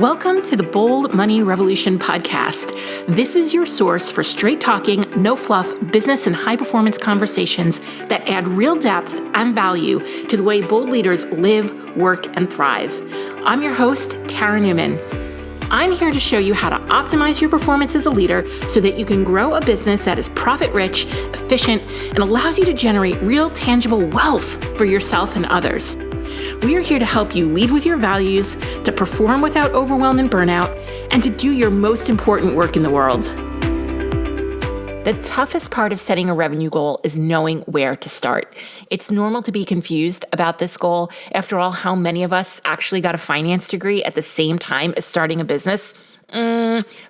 Welcome to the Bold Money Revolution podcast. This is your source for straight talking, no fluff, business and high performance conversations that add real depth and value to the way bold leaders live, work, and thrive. I'm your host, Tara Newman. I'm here to show you how to optimize your performance as a leader so that you can grow a business that is profit-rich, efficient, and allows you to generate real, tangible wealth for yourself and others. We are here to help you lead with your values, to perform without overwhelm and burnout, and to do your most important work in the world. The toughest part of setting a revenue goal is knowing where to start. It's normal to be confused about this goal. After all, how many of us actually got a finance degree at the same time as starting a business?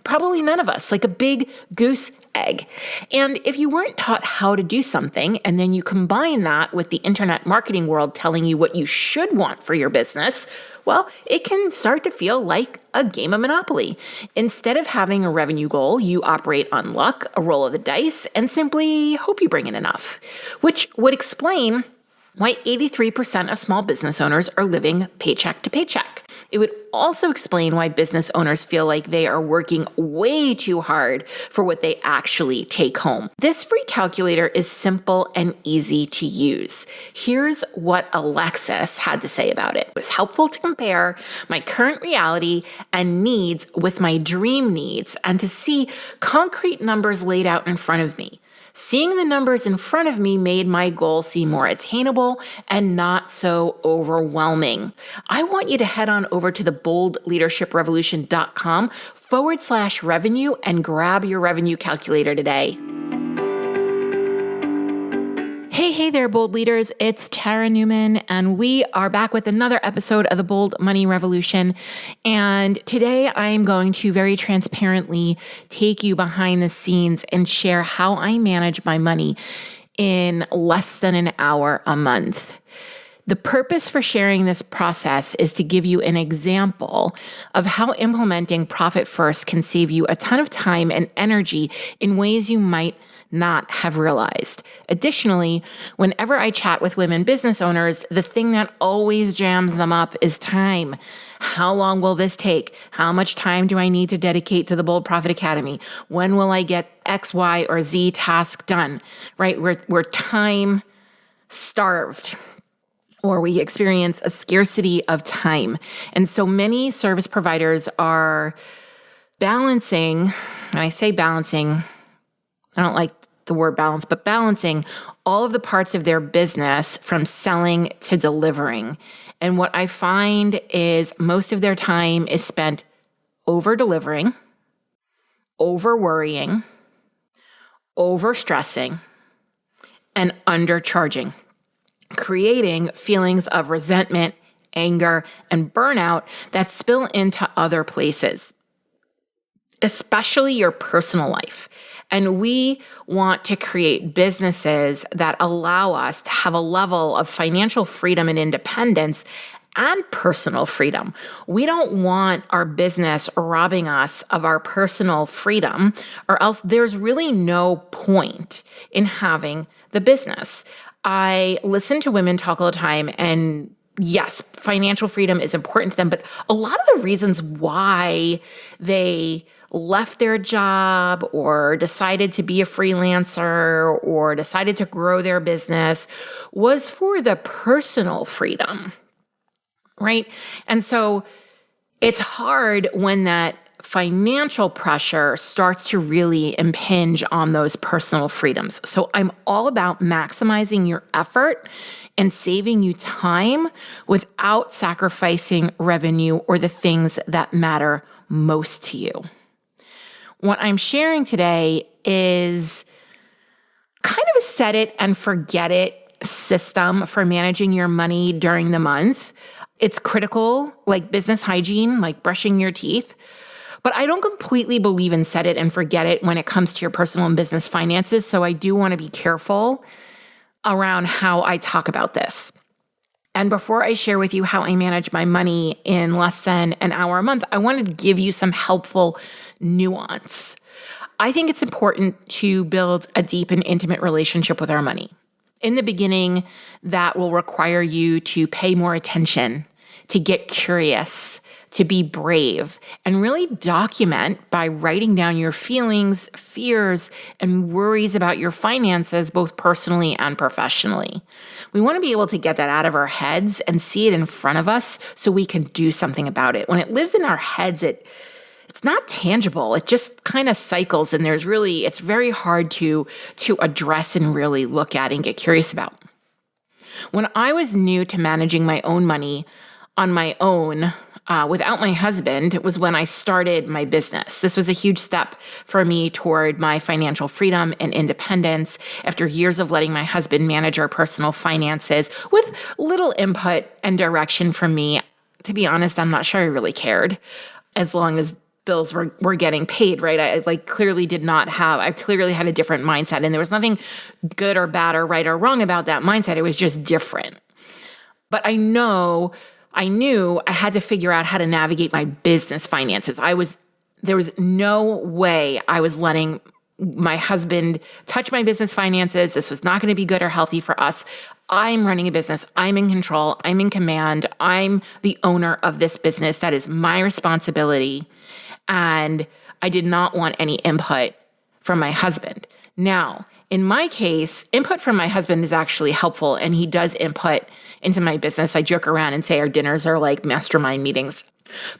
Probably none of us, like a big goose egg. And if you weren't taught how to do something, and then you combine that with the internet marketing world telling you what you should want for your business, well, it can start to feel like a game of Monopoly. Instead of having a revenue goal, you operate on luck, a roll of the dice, and simply hope you bring in enough, which would explain why 83% of small business owners are living paycheck to paycheck. It would also explain why business owners feel like they are working way too hard for what they actually take home. This free calculator is simple and easy to use. Here's what Alexis had to say about it. It was helpful to compare my current reality and needs with my dream needs and to see concrete numbers laid out in front of me. Seeing the numbers in front of me made my goal seem more attainable and not so overwhelming. I want you to head on over to theboldleadershiprevolution.com/revenue and grab your revenue calculator today. Hey there, bold leaders. It's Tara Newman, and we are back with another episode of the Bold Money Revolution. And today I'm going to very transparently take you behind the scenes and share how I manage my money in less than an hour a month. The purpose for sharing this process is to give you an example of how implementing Profit First can save you a ton of time and energy in ways you might not have realized. Additionally, whenever I chat with women business owners, the thing that always jams them up is time. How long will this take? How much time do I need to dedicate to the Bold Profit Academy? When will I get X, Y, or Z task done? Right? We're time starved, or we experience a scarcity of time. And so many service providers are balancing, and I say balancing, I don't like the word balance, but balancing all of the parts of their business from selling to delivering. And what I find is most of their time is spent over delivering, over worrying, over stressing, and undercharging, creating feelings of resentment, anger, and burnout that spill into other places, especially your personal life. And we want to create businesses that allow us to have a level of financial freedom and independence and personal freedom. We don't want our business robbing us of our personal freedom, or else there's really no point in having the business. I listen to women talk all the time, and yes, financial freedom is important to them, but a lot of the reasons why they left their job or decided to be a freelancer or decided to grow their business was for the personal freedom, right? And so it's hard when that financial pressure starts to really impinge on those personal freedoms. So I'm all about maximizing your effort and saving you time without sacrificing revenue or the things that matter most to you. What I'm sharing today is kind of a set it and forget it system for managing your money during the month. It's critical, like business hygiene, like brushing your teeth. But I don't completely believe in set it and forget it when it comes to your personal and business finances. So I do want to be careful around how I talk about this. And before I share with you how I manage my money in less than an hour a month, I wanted to give you some helpful nuance. I think it's important to build a deep and intimate relationship with our money. In the beginning, that will require you to pay more attention to get curious, to be brave, and really document by writing down your feelings, fears, and worries about your finances, both personally and professionally. We want to be able to get that out of our heads and see it in front of us so we can do something about it. When it lives in our heads, it's not tangible. It just kind of cycles, and it's very hard to address and really look at and get curious about. When I was new to managing my own money on my own, without my husband, was when I started my business. This was a huge step for me toward my financial freedom and independence after years of letting my husband manage our personal finances with little input and direction from me. To be honest, I'm not sure I really cared as long as bills were getting paid, right? I clearly had a different mindset, and there was nothing good or bad or right or wrong about that mindset. It was just different. But I knew I had to figure out how to navigate my business finances. There was no way I was letting my husband touch my business finances. This was not going to be good or healthy for us. I'm running a business. I'm in control. I'm in command. I'm the owner of this business. That is my responsibility. And I did not want any input from my husband. Now, in my case, input from my husband is actually helpful, and he does input into my business. I joke around and say our dinners are like mastermind meetings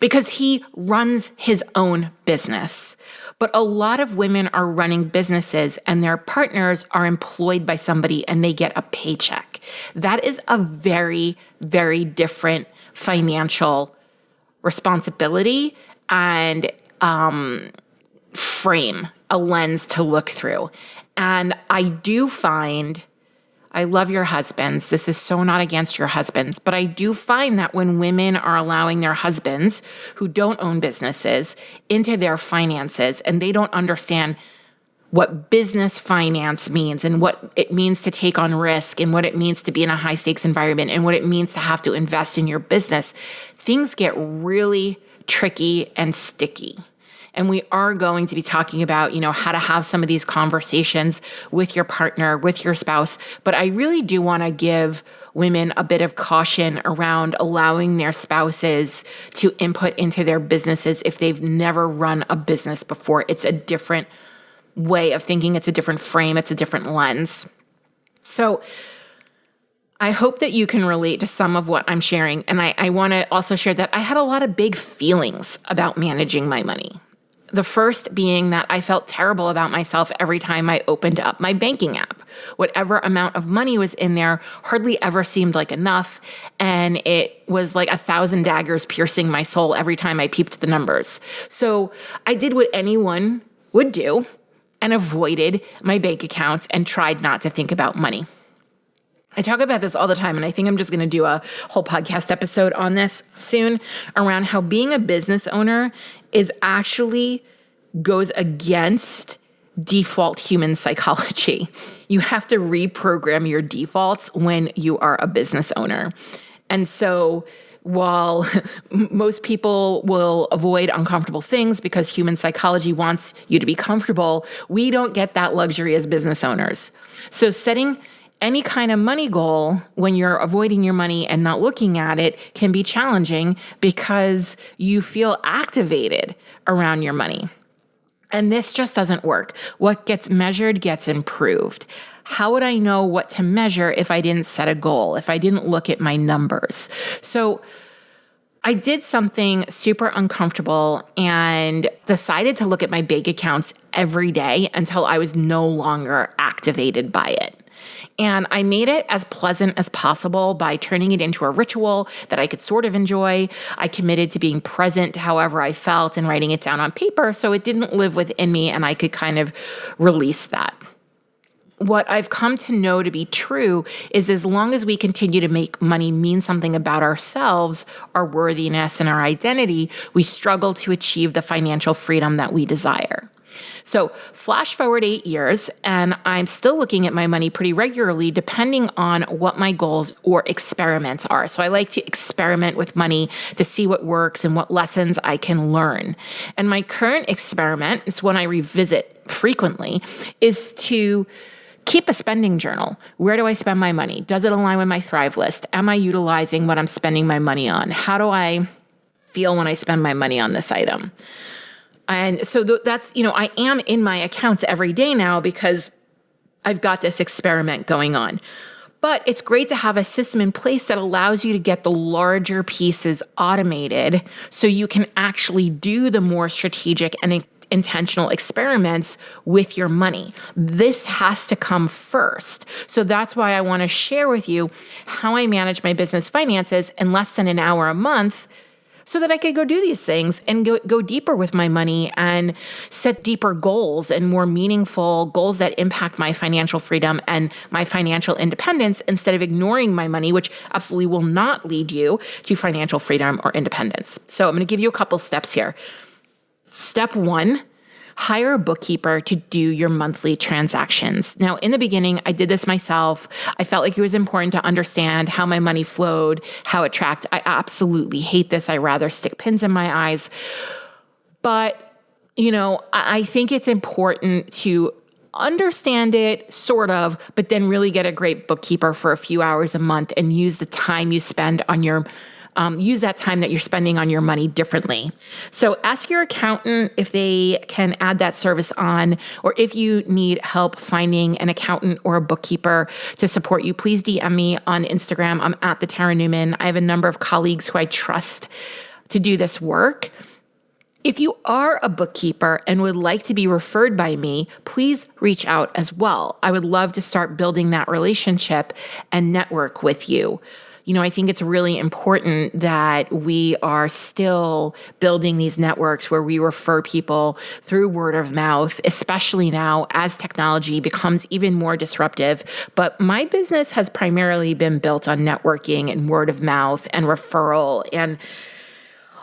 because he runs his own business. But a lot of women are running businesses and their partners are employed by somebody and they get a paycheck. That is a very, very different financial responsibility and frame, a lens to look through. And I do find, I love your husbands. This is so not against your husbands, but I do find that when women are allowing their husbands who don't own businesses into their finances and they don't understand what business finance means and what it means to take on risk and what it means to be in a high stakes environment and what it means to have to invest in your business, things get really tricky and sticky. And we are going to be talking about, how to have some of these conversations with your partner, with your spouse. But I really do want to give women a bit of caution around allowing their spouses to input into their businesses if they've never run a business before. It's a different way of thinking. It's a different frame. It's a different lens. So I hope that you can relate to some of what I'm sharing. And I want to also share that I had a lot of big feelings about managing my money. The first being that I felt terrible about myself every time I opened up my banking app. Whatever amount of money was in there hardly ever seemed like enough, and it was like 1,000 daggers piercing my soul every time I peeped the numbers. So I did what anyone would do and avoided my bank accounts and tried not to think about money. I talk about this all the time, and I think I'm just going to do a whole podcast episode on this soon around how being a business owner is actually goes against default human psychology. You have to reprogram your defaults when you are a business owner. And so while most people will avoid uncomfortable things because human psychology wants you to be comfortable, we don't get that luxury as business owners. So setting any kind of money goal when you're avoiding your money and not looking at it can be challenging because you feel activated around your money. And this just doesn't work. What gets measured gets improved. How would I know what to measure if I didn't set a goal, if I didn't look at my numbers? So I did something super uncomfortable and decided to look at my bank accounts every day until I was no longer activated by it. And I made it as pleasant as possible by turning it into a ritual that I could sort of enjoy. I committed to being present to however I felt and writing it down on paper so it didn't live within me and I could kind of release that. What I've come to know to be true is as long as we continue to make money mean something about ourselves, our worthiness, and our identity, we struggle to achieve the financial freedom that we desire. So flash forward 8 years, and I'm still looking at my money pretty regularly, depending on what my goals or experiments are. So I like to experiment with money to see what works and what lessons I can learn. And my current experiment is one I revisit frequently, is to Keep a spending journal. Where do I spend my money? Does it align with my Thrive list? Am I utilizing what I'm spending my money on? How do I feel when I spend my money on this item? And so that's, I am in my accounts every day now because I've got this experiment going on. But it's great to have a system in place that allows you to get the larger pieces automated so you can actually do the more strategic and intentional experiments with your money. This has to come first. So that's why I want to share with you how I manage my business finances in less than an hour a month so that I could go do these things and go deeper with my money and set deeper goals and more meaningful goals that impact my financial freedom and my financial independence instead of ignoring my money, which absolutely will not lead you to financial freedom or independence. So I'm going to give you a couple steps here. Step 1, hire a bookkeeper to do your monthly transactions. Now, in the beginning, I did this myself. I felt like it was important to understand how my money flowed, how it tracked. I absolutely hate this. I rather stick pins in my eyes. But, I think it's important to understand it, sort of, but then really get a great bookkeeper for a few hours a month and use the time you spend on use that time that you're spending on your money differently. So ask your accountant if they can add that service on, or if you need help finding an accountant or a bookkeeper to support you, please DM me on Instagram. I'm at the Tara Newman. I have a number of colleagues who I trust to do this work. If you are a bookkeeper and would like to be referred by me, please reach out as well. I would love to start building that relationship and network with you. I think it's really important that we are still building these networks where we refer people through word of mouth, especially now as technology becomes even more disruptive. But my business has primarily been built on networking and word of mouth and referral and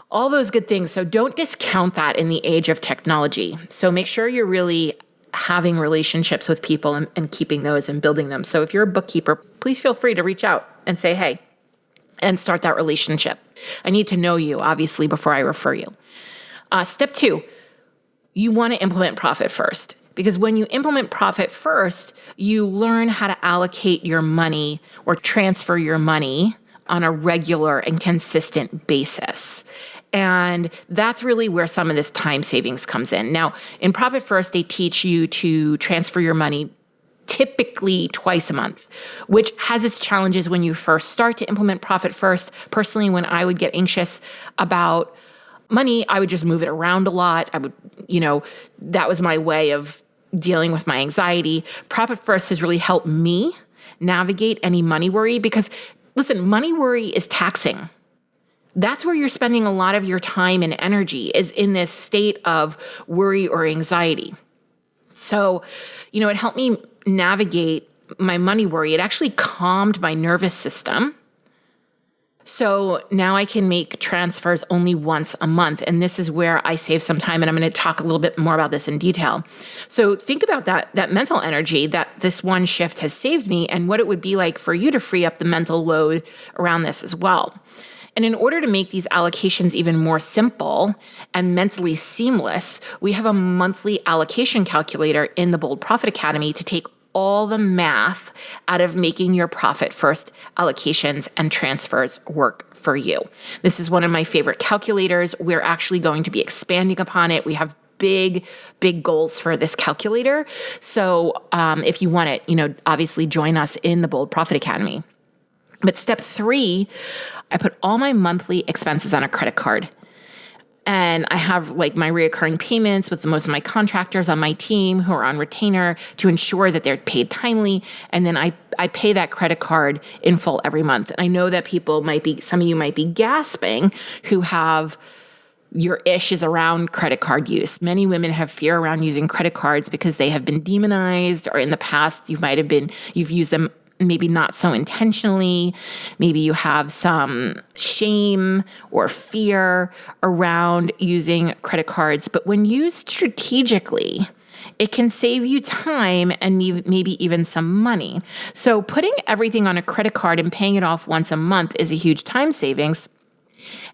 all those good things. So don't discount that in the age of technology. So make sure you're really having relationships with people and keeping those and building them. So if you're a bookkeeper, please feel free to reach out and say, hey, and start that relationship. I need to know you, obviously, before I refer you. Step 2, you want to implement profit first. Because when you implement profit first, you learn how to allocate your money or transfer your money on a regular and consistent basis. And that's really where some of this time savings comes in. Now, in Profit First, they teach you to transfer your money typically twice a month, which has its challenges when you first start to implement Profit First. Personally, when I would get anxious about money, I would just move it around a lot. That was my way of dealing with my anxiety. Profit First has really helped me navigate any money worry because, listen, money worry is taxing. That's where you're spending a lot of your time and energy, is in this state of worry or anxiety. So, it helped me navigate my money worry. It actually calmed my nervous system. So now I can make transfers only once a month. And this is where I save some time. And I'm going to talk a little bit more about this in detail. So think about that mental energy that this one shift has saved me and what it would be like for you to free up the mental load around this as well. And in order to make these allocations even more simple and mentally seamless, we have a monthly allocation calculator in the Bold Profit Academy to take all the math out of making your Profit First allocations and transfers work for you. This is one of my favorite calculators. We're actually going to be expanding upon it. We have big goals for this calculator. So if you want it, obviously join us in the Bold Profit Academy. But step 3, I put all my monthly expenses on a credit card. And I have my reoccurring payments with most of my contractors on my team who are on retainer to ensure that they're paid timely. And then I pay that credit card in full every month. And I know that some of you might be gasping who have your issues around credit card use. Many women have fear around using credit cards because they have been demonized, or in the past you've used them maybe not so intentionally. Maybe you have some shame or fear around using credit cards. But when used strategically, it can save you time and maybe even some money. So putting everything on a credit card and paying it off once a month is a huge time savings.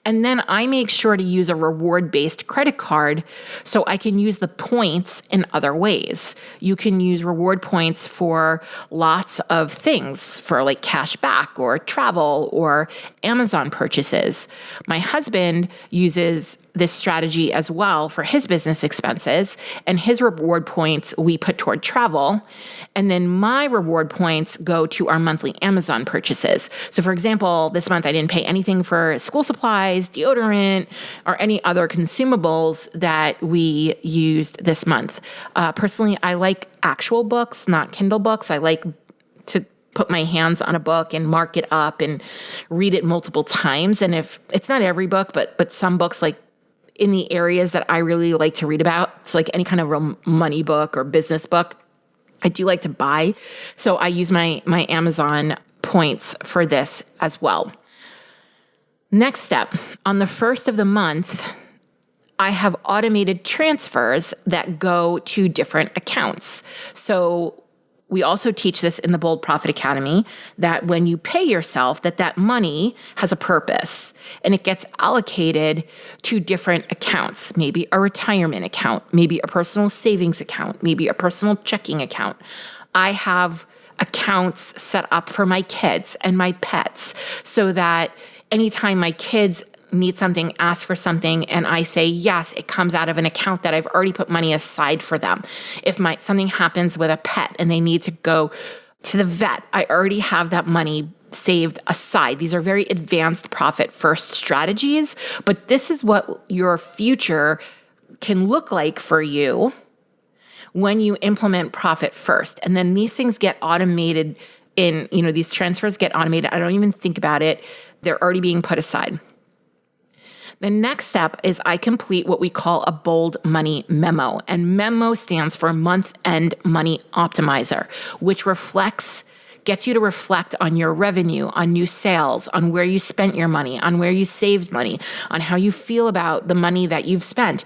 And then I make sure to use a reward-based credit card so I can use the points in other ways. You can use reward points for lots of things, for like cash back or travel or Amazon purchases. My husband uses this strategy as well for his business expenses, and his reward points we put toward travel. And then my reward points go to our monthly Amazon purchases. So for example, this month I didn't pay anything for school supplies, deodorant, or any other consumables that we used this month. Personally, I like actual books, not Kindle books. I like to put my hands on a book and mark it up and read it multiple times. And if it's not every book, but some books, like in the areas that I really like to read about, so like any kind of real money book or business book, I do like to buy. So I use my Amazon points for this as well. Next step, on the first of the month, I have automated transfers that go to different accounts. So we also teach this in the Bold Profit Academy, that when you pay yourself, that money has a purpose and it gets allocated to different accounts, maybe a retirement account, maybe a personal savings account, maybe a personal checking account. I have accounts set up for my kids and my pets so that anytime my kids need something, ask for something, and I say yes, it comes out of an account that I've already put money aside for them. If something happens with a pet and they need to go to the vet, I already have that money saved aside. These are very advanced profit first strategies, but this is what your future can look like for you when you implement profit first. And then these things get automated these transfers get automated. I don't even think about it. They're already being put aside. The next step is I complete what we call a Bold Money Memo. And memo stands for Month-End Money Optimizer, which gets you to reflect on your revenue, on new sales, on where you spent your money, on where you saved money, on how you feel about the money that you've spent.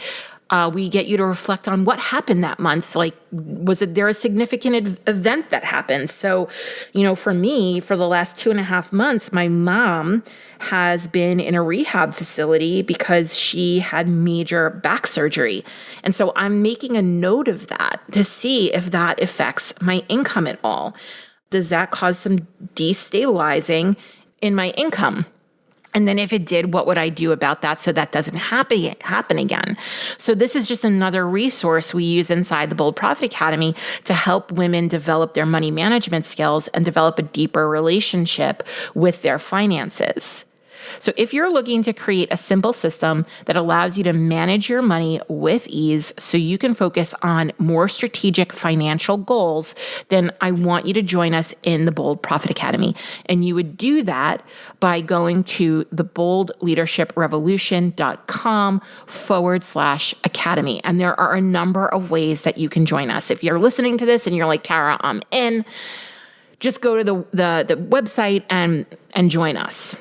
We get you to reflect on what happened that month. Like, was there a significant event that happened? So, for me, for the last 2.5 months, my mom has been in a rehab facility because she had major back surgery. And so I'm making a note of that to see if that affects my income at all. Does that cause some destabilizing in my income? And then if it did, what would I do about that so that doesn't happen again? So this is just another resource we use inside the Bold Profit Academy to help women develop their money management skills and develop a deeper relationship with their finances. So if you're looking to create a simple system that allows you to manage your money with ease so you can focus on more strategic financial goals, then I want you to join us in the Bold Profit Academy. And you would do that by going to theboldleadershiprevolution.com/academy. And there are a number of ways that you can join us. If you're listening to this and you're like, Tara, I'm in, just go to the website and join us.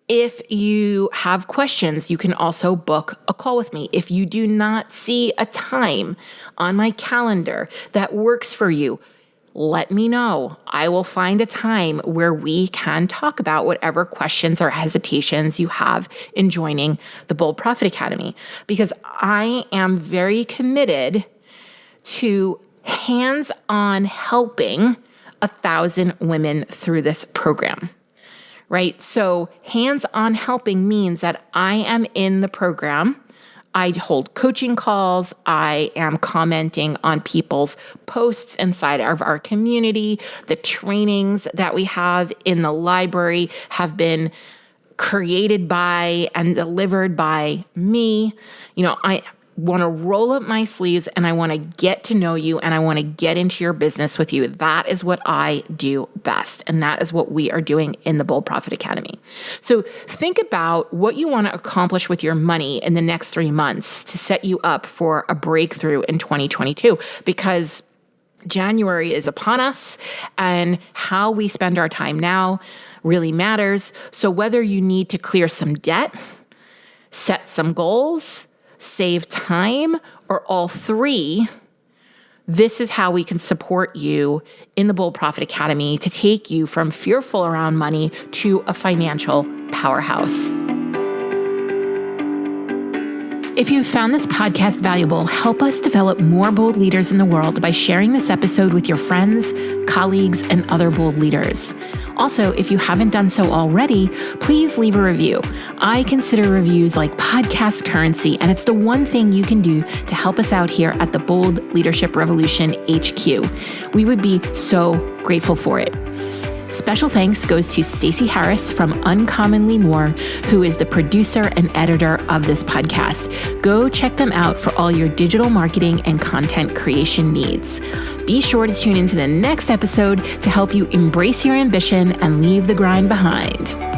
If you have questions, you can also book a call with me. If you do not see a time on my calendar that works for you, let me know. I will find a time where we can talk about whatever questions or hesitations you have in joining the Bold Profit Academy, because I am very committed to hands-on helping 1,000 women through this program. Right? So hands-on helping means that I am in the program. I hold coaching calls. I am commenting on people's posts inside of our community. The trainings that we have in the library have been created by and delivered by me. I want to roll up my sleeves and I want to get to know you and I want to get into your business with you. That is what I do best. And that is what we are doing in the Bold Profit Academy. So think about what you want to accomplish with your money in the next 3 months to set you up for a breakthrough in 2022, because January is upon us and how we spend our time now really matters. So whether you need to clear some debt, set some goals, save time, or all three, this is how we can support you in the Bold Profit Academy to take you from fearful around money to a financial powerhouse. If you found this podcast valuable, help us develop more bold leaders in the world by sharing this episode with your friends, colleagues, and other bold leaders. Also, if you haven't done so already, please leave a review. I consider reviews like podcast currency, and it's the one thing you can do to help us out here at the Bold Leadership Revolution HQ. We would be so grateful for it. Special thanks goes to Stacey Harris from Uncommonly More, who is the producer and editor of this podcast. Go check them out for all your digital marketing and content creation needs. Be sure to tune into the next episode to help you embrace your ambition and leave the grind behind.